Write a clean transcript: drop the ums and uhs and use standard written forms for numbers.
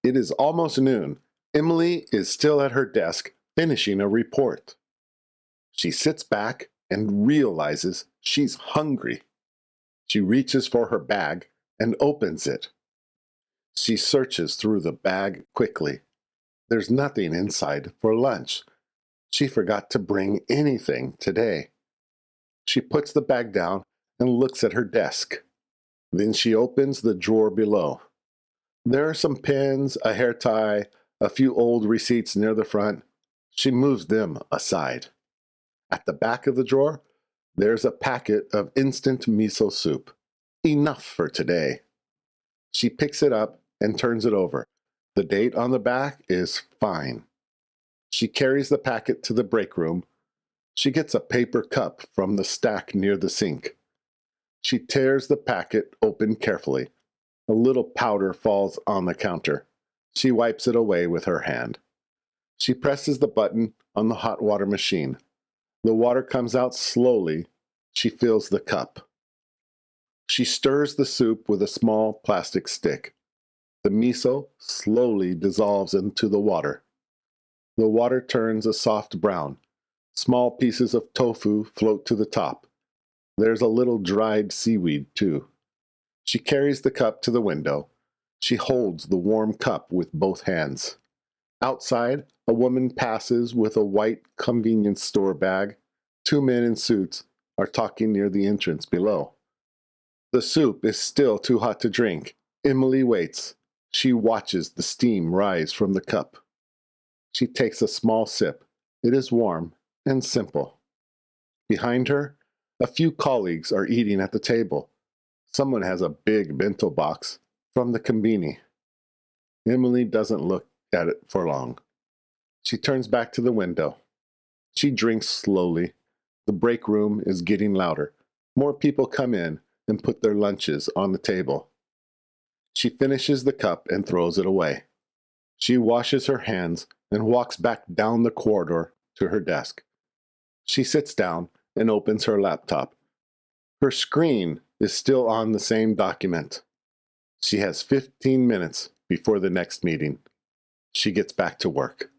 It is almost noon. Emily is still at her desk finishing a report. She sits back and realizes she's hungry. She reaches for her bag and opens it. She searches through the bag quickly. There's nothing inside for lunch. She forgot to bring anything today. She puts the bag down and looks at her desk. Then she opens the drawer below. There are some pens, a hair tie, a few old receipts near the front. She moves them aside. At the back of the drawer, there's a packet of instant miso soup. Enough for today. She picks it up and turns it over. The date on the back is fine. She carries the packet to the break room. She gets a paper cup from the stack near the sink. She tears the packet open carefully. A little powder falls on the counter. She wipes it away with her hand. She presses the button on the hot water machine. The water comes out slowly. She fills the cup. She stirs the soup with a small plastic stick. The miso slowly dissolves into the water. The water turns a soft brown. Small pieces of tofu float to the top. There's a little dried seaweed, too. She carries the cup to the window. She holds the warm cup with both hands. Outside, a woman passes with a white convenience store bag. Two men in suits are talking near the entrance below. The soup is still too hot to drink. Emily waits. She watches the steam rise from the cup. She takes a small sip. It is warm and simple. Behind her, a few colleagues are eating at the table. Someone has a big bento box from the conveni. Emily doesn't look at it for long. She turns back to the window. She drinks slowly. The break room is getting louder. More people come in and put their lunches on the table. She finishes the cup and throws it away. She washes her hands and walks back down the corridor to her desk. She sits down and opens her laptop. Her screen is still on the same document. She has 15 minutes before the next meeting. She gets back to work.